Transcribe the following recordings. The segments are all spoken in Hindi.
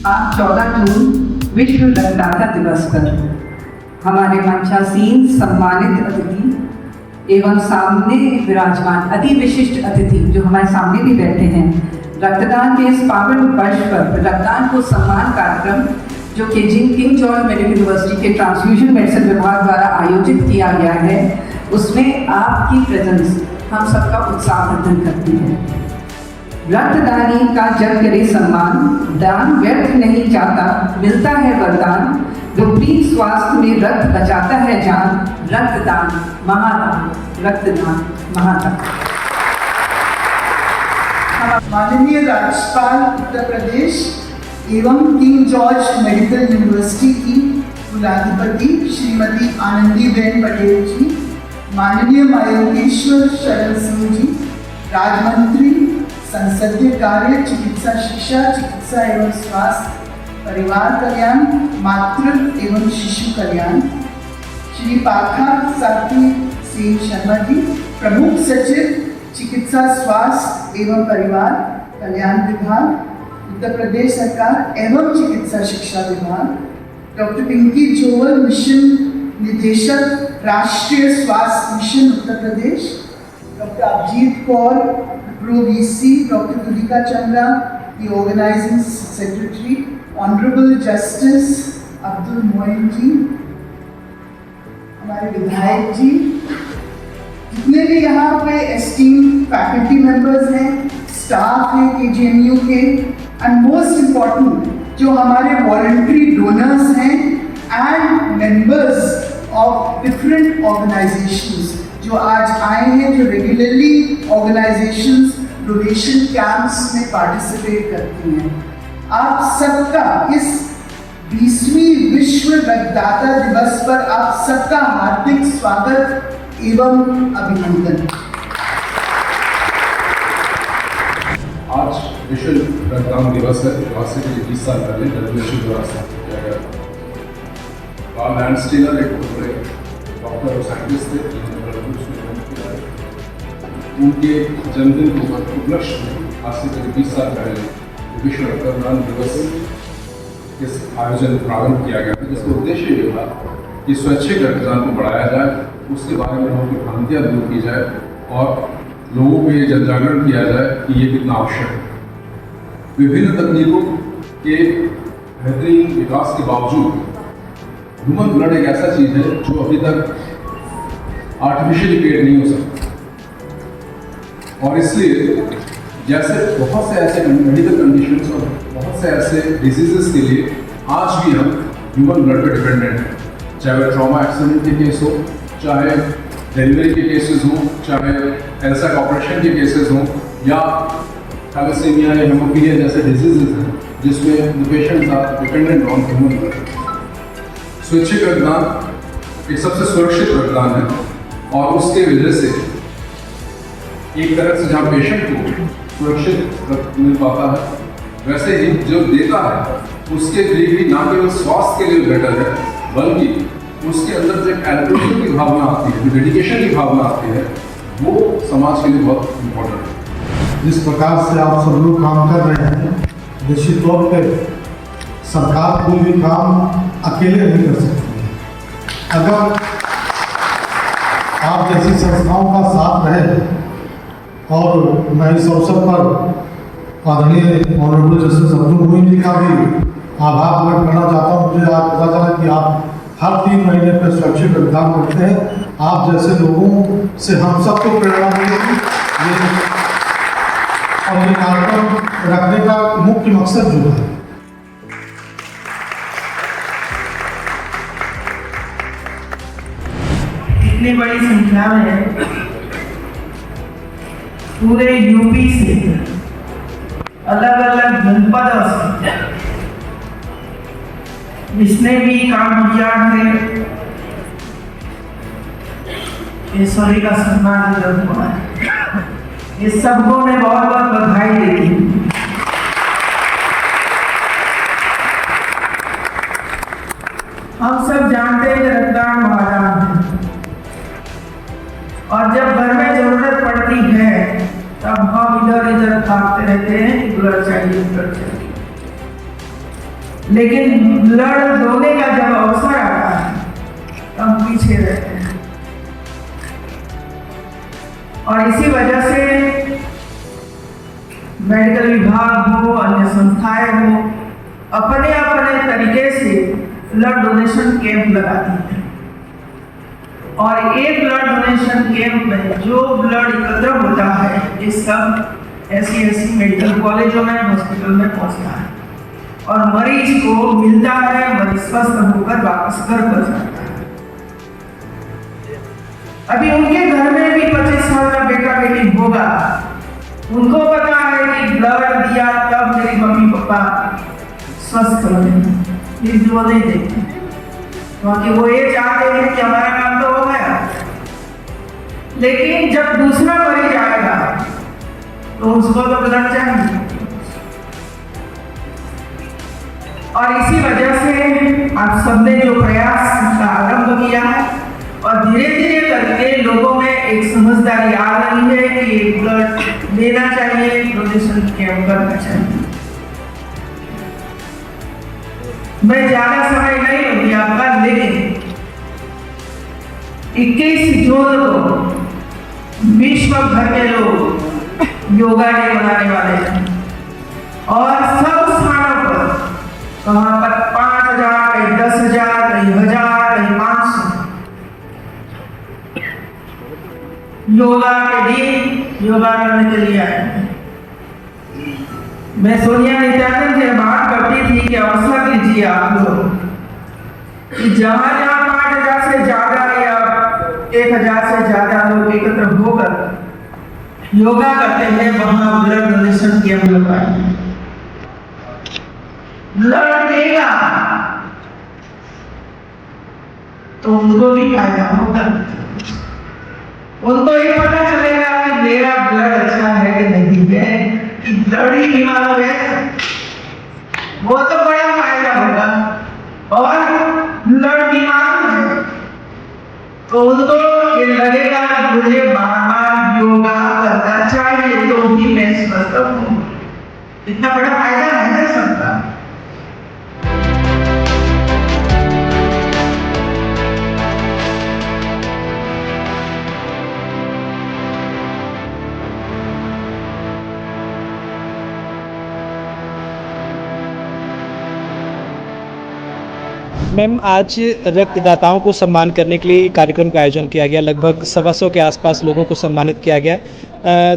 आज 14 जून विश्व रक्तदाता दिवस पर हमारे मंचासीन सम्मानित अतिथि एवं सामने विराजमान अति विशिष्ट अतिथि जो हमारे सामने भी बैठे हैं, रक्तदान के इस पावन वर्ष पर रक्तदान को सम्मान कार्यक्रम जो कि किंग जॉर्ज मेडिकल यूनिवर्सिटी के ट्रांसफ्यूजन मेडिसिन विभाग द्वारा आयोजित किया गया है, उसमें आपकी प्रेजेंस हम सबका उत्साहवर्धन करती है। रक्तदानी का जग करे सम्मान, दान व्यर्थ नहीं जाता, मिलता है वरदान, विपरीत स्वास्थ्य में रक्त बचाता है जान, रक्तदान महादान, रक्तदान महादान। माननीय राज्यपाल उत्तर प्रदेश एवं किंग जॉर्ज मेडिकल यूनिवर्सिटी की कुलाधिपति श्रीमती आनंदीबेन पटेल जी, माननीय मयंकेश्वर शरण सिंह जी, राज्यमंत्री संसदीय कार्य, चिकित्सा शिक्षा, चिकित्सा एवं स्वास्थ्य, परिवार कल्याण, मातृ एवं शिशु कल्याण, श्री पाखा साथी सेन शर्मा जी, प्रमुख सचिव चिकित्सा स्वास्थ्य एवं परिवार कल्याण विभाग उत्तर प्रदेश सरकार एवं चिकित्सा शिक्षा विभाग, डॉक्टर पिंकी जोवल मिशन निदेशक राष्ट्रीय स्वास्थ्य mission Uttar Pradesh, doctor Abhijeet Kaur pro VC, doctor Tulika Chandra the organizing secretary, honourable justice Abdul Moin ji, हमारे विधायक जी, जितने भी यहाँ पे एस्टीम फैकल्टी मेंबर्स हैं, स्टाफ है KGMU के, एंड मोस्ट इम्पॉर्टेंट जो हमारे वॉलंटरी डोनर्स हैं and members of different organisations जो आज आए हैं, जो रेगुलरली ऑर्गेनाइजेशंस डोनेशन कैंप्स में पार्टिसिपेट करती हैं। आप सबका इस 20वीं विश्व रक्तदाता दिवस पर आप सबका हार्दिक स्वागत एवं अभिनंदन। आज विश्व रक्तदान दिवस है, आज से कुछ 20 साल पहले WHO द्वारा स्थापित किया गया था। कार्ल लैंडस्टीनर एक बहुत बड़े डॉक्टर और साइंटिस्ट थे जिन्होंने ब्लड ग्रुप्स में काम किया है। उनके जन्मदिन को उपलक्ष्य में आज से करीब 20 साल पहले विश्व रक्तदान दिवस इस आयोजन प्रारंभ किया गया था, जिसका उद्देश्य ये था कि स्वैच्छिक रक्तदान को बढ़ाया जाए, उसके बारे में लोगों की भ्रांतियाँ दूर की जाए और लोगों को ये जनजागरण किया जाए कि ये कितना आवश्यक है। विभिन्न तकनीकों के बेहतरीन विकास के बावजूद ह्यूमन ब्लड एक ऐसा चीज़ है जो अभी तक आर्टिफिशियली क्रिएट नहीं हो सकता, और इसलिए जैसे बहुत से ऐसे मेडिकल कंडीशंस और बहुत से ऐसे डिजीजेस के लिए आज भी हम ह्यूमन ब्लड पर डिपेंडेंट हैं, चाहे वह ट्रॉमा एक्सीडेंट के केस हो, चाहे डिलीवरी के केसेस हों, चाहे कैंसर ऑपरेशन के केसेस हों, या थैलेसीमिया या हेमोफीलिया जैसे डिजीजेस हैं जिसमें the patients are dependent on human blood. स्वैच्छिक रक्तदान एक सबसे सुरक्षित रक्तदान है और उसके वजह से एक तरह से जहाँ पेशेंट को सुरक्षित रक्त मिल पाता है, वैसे ही जो देता है उसके लिए भी ना केवल स्वास्थ्य के लिए बेटर है, बल्कि उसके अंदर जो एल्ट्रुइज्म की भावना आती है, जो डेडिकेशन की भावना आती है, वो समाज के लिए बहुत इम्पोर्टेंट है। जिस प्रकार से आप सब लोग काम कर रहे हैं, निश्चित तौर पर सरकार कोई भी काम अकेले नहीं कर सकती है। अगर आप जैसी संस्थाओं का साथ रहे, और मैं इस अवसर पर आदरणीय ऑनरेबल जस्टिस अब्दुल मोइन जी का भी आभार प्रकट करना चाहता हूँ। मुझे आज पता चला कि आप हर 3 महीने पर स्वैच्छिक रक्तदान करते हैं। आप जैसे लोगों से हम सबको प्रेरणा मिलेगी, और ये कार्यक्रम रखने का मुख्य मकसद जो है इतनी बड़ी संख्या में पूरे यूपी से अलग अलग जनपदों से जिसने भी काम किया है, ये सभी का सम्मान हुआ है। ये सबको मैं बहुत बहुत बधाई देती हूँ। हम सब जानते हैं कि रक्तदान महादान है, और जब घर में जरूरत पड़ती है तब हम इधर इधर भागते रहते हैं कि ब्लड चाहिए ब्लड चाहिए। लेकिन ब्लड डोने का जब अवसर आता है तब पीछे रहते हैं। और इसी वजह से मेडिकल विभाग हो, अन्य संस्थाएं हो, अपने अपने तरीके से ब्लड डोनेशन कैंप लगाती हैं। और एक ब्लड डोनेशन कैंप में जो ब्लड एकत्र होता है ये सब ऐसी मेडिकल कॉलेजों में, हॉस्पिटल में पहुंचता है और मरीज को मिलता है, मरीज स्वस्थ होकर वापस घर पर जाता है। अभी उनके घर में भी 25 साल का बेटा बेटी होगा, उनको पता है कि ब्लड दिया तब मेरी मम्मी पापा स्वस्थ बने, लेकिन वो नहीं देखते क्योंकि वो ये चाहते हैं कि हमारा काम तो हो गया। लेकिन जब दूसरा मरीज आएगा तो उसको तो ब्लड चाहिए। और इसी वजह से आप सबने जो प्रयास का आरंभ किया है और धीरे धीरे करके लोगों में एक समझदारी आ रही है कि ब्लड लेना चाहिए, डोनेशन कैंप करना चाहिए। मैं ज्यादा समय नहीं लूंगी आपका, लेकिन 21 जून को विश्व भर के लोग योगा डे मनाने वाले हैं और सब स्थानों पर, कहाँ पर 5,000, कहीं 10,000, कहीं 1,000, कहीं 500 योगा के दिन योगा करने के लिए आए हैं। मैं सोनिया नित्यानंद से बात करती थी कि अवसर लीजिए आप लोग कि जहाँ 5,000 से ज्यादा या 1,000 से ज्यादा लोग एकत्र होकर योगा करते हैं, वहां ब्लड डोनेशन कैंप लगवाएं। ब्लड देगा तो उनको भी फायदा होगा, उनको ये पता चलेगा कि मेरा ब्लड अच्छा है कि नहीं है, कि ब्लड ही बीमार है, वो तो बड़ा फायदा होगा। और ब्लड बीमार है तो उनको ये लगेगा मुझे बार-बार योगा करना चाहिए तो ही मैं स्वस्थ हूँ। इतना बड़ा फायदा है ना सबका। मैम, आज रक्तदाताओं को सम्मान करने के लिए कार्यक्रम का आयोजन किया गया। लगभग 125 के आसपास लोगों को सम्मानित किया गया।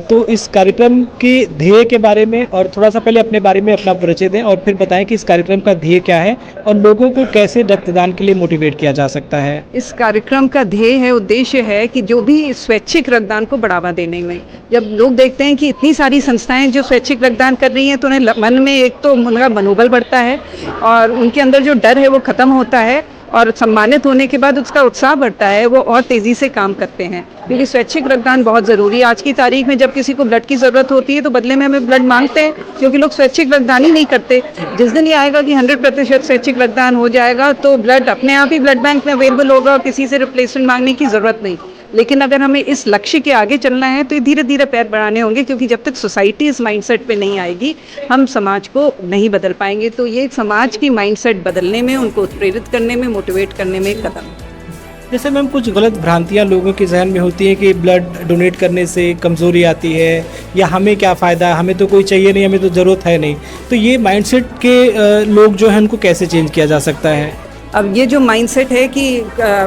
तो इस कार्यक्रम के ध्येय के बारे में और थोड़ा सा पहले अपने बारे में अपना परिचय दें और फिर बताएं कि इस कार्यक्रम का ध्येय क्या है और लोगों को कैसे रक्तदान के लिए मोटिवेट किया जा सकता है। इस कार्यक्रम का ध्येय है, उद्देश्य है कि जो भी स्वैच्छिक रक्तदान को बढ़ावा देने में, जब लोग देखते हैं कि इतनी सारी संस्थाएं जो स्वैच्छिक रक्तदान कर रही हैं तो उन्हें मन में एक तो उनका मनोबल बढ़ता है और उनके अंदर जो डर है वो खत्म होता है और सम्मानित होने के बाद उसका उत्साह बढ़ता है, वो और तेज़ी से काम करते हैं क्योंकि स्वैच्छिक रक्तदान बहुत ज़रूरी है। आज की तारीख में जब किसी को ब्लड की ज़रूरत होती है तो बदले में हमें ब्लड मांगते हैं क्योंकि लोग स्वैच्छिक रक्तदान ही नहीं करते। जिस दिन ये आएगा कि 100% स्वैच्छिक रक्तदान हो जाएगा तो ब्लड अपने आप ही ब्लड बैंक में अवेलेबल होगा और किसी से रिप्लेसमेंट मांगने की ज़रूरत नहीं। लेकिन अगर हमें इस लक्ष्य के आगे चलना है तो धीरे धीरे पैर बढ़ाने होंगे क्योंकि जब तक सोसाइटी इस माइंडसेट पे नहीं आएगी हम समाज को नहीं बदल पाएंगे। तो ये समाज की माइंडसेट बदलने में, उनको प्रेरित करने में, मोटिवेट करने में एक कदम। जैसे मैम, कुछ गलत भ्रांतियां लोगों के जहन में होती हैं कि ब्लड डोनेट करने से कमज़ोरी आती है या हमें क्या फ़ायदा, हमें तो कोई चाहिए नहीं, हमें तो ज़रूरत है नहीं। तो ये माइंडसेट के लोग जो हैं उनको कैसे चेंज किया जा सकता है? अब ये जो माइंडसेट है कि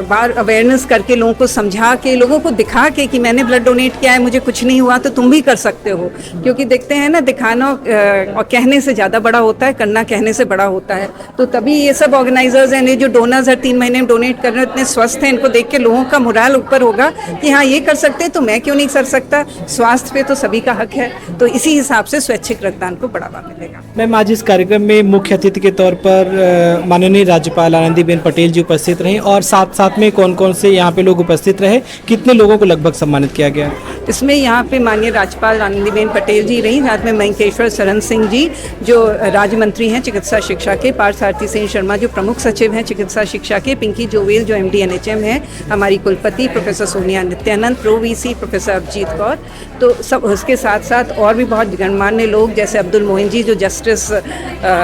बार अवेयरनेस करके लोगों को समझा के, लोगों को दिखा के कि मैंने ब्लड डोनेट किया है, मुझे कुछ नहीं हुआ तो तुम भी कर सकते हो। क्योंकि देखते हैं ना, दिखाना और कहने से ज़्यादा बड़ा होता है, करना कहने से बड़ा होता है। तो तभी ये सब ऑर्गेनाइजर्स हैं, ये जो डोनर्स हर 3 महीने में डोनेट कर रहे हैं, इतने स्वस्थ हैं, इनको देख के लोगों का मोराल ऊपर होगा कि हाँ ये कर सकते हैं तो मैं क्यों नहीं कर सकता। स्वास्थ्य पे तो सभी का हक है, तो इसी हिसाब से स्वैच्छिक रक्तदान को बढ़ावा मिलेगा। मैम, आज इस कार्यक्रम में मुख्य अतिथि के तौर पर माननीय राज्यपाल आनंदीबेन पटेल जी उपस्थित रहीं और साथ साथ में कौन कौन से यहाँ पे लोग उपस्थित रहे, कितने लोगों को लगभग सम्मानित किया गया? इसमें यहाँ पे माननीय राज्यपाल आनंदीबेन पटेल जी रहीं, साथ में मयंकेश्वर सरन सिंह जी जो राज्य मंत्री हैं चिकित्सा शिक्षा के, पार्थ सारथी सिंह शर्मा जो प्रमुख सचिव हैं चिकित्सा शिक्षा के, पिंकी जोवेल जो MD NHM है, हमारी कुलपति professor Sonia Nityanand, pro VC professor Abhijit Kaur, तो सब उसके साथ साथ और भी बहुत गणमान्य लोग जैसे अब्दुल मोइन जी जो जस्टिस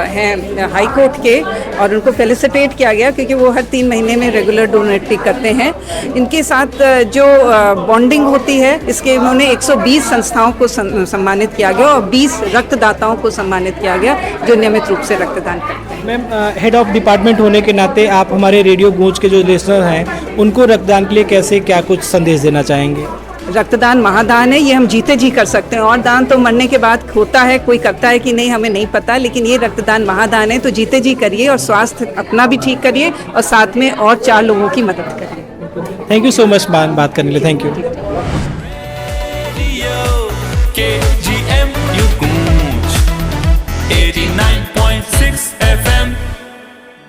हैं हाई कोर्ट के, और उनको फेलिसिटेट किया गया क्योंकि वो हर 3 महीने में रेगुलर डोनेटरी करते हैं। इनके साथ जो बॉन्डिंग होती है इसके उन्होंने 120 संस्थाओं को सम्मानित किया गया और 20 रक्तदाताओं को सम्मानित किया गया जो नियमित रूप से रक्तदान करते हैं। मैम, हेड ऑफ डिपार्टमेंट होने के नाते आप हमारे रेडियो गूंज के जो लिसनर हैं उनको रक्तदान के लिए कैसे क्या कुछ संदेश देना चाहेंगे? रक्तदान महादान है, ये हम जीते जी कर सकते हैं, और दान तो मरने के बाद होता है, कोई करता है कि नहीं हमें नहीं पता, लेकिन ये रक्तदान महादान है, तो जीते जी करिए और स्वास्थ्य अपना भी ठीक करिए और साथ में और 4 लोगों की मदद करिए। थैंक यू सो मच बात करने के लिए, थैंक यू।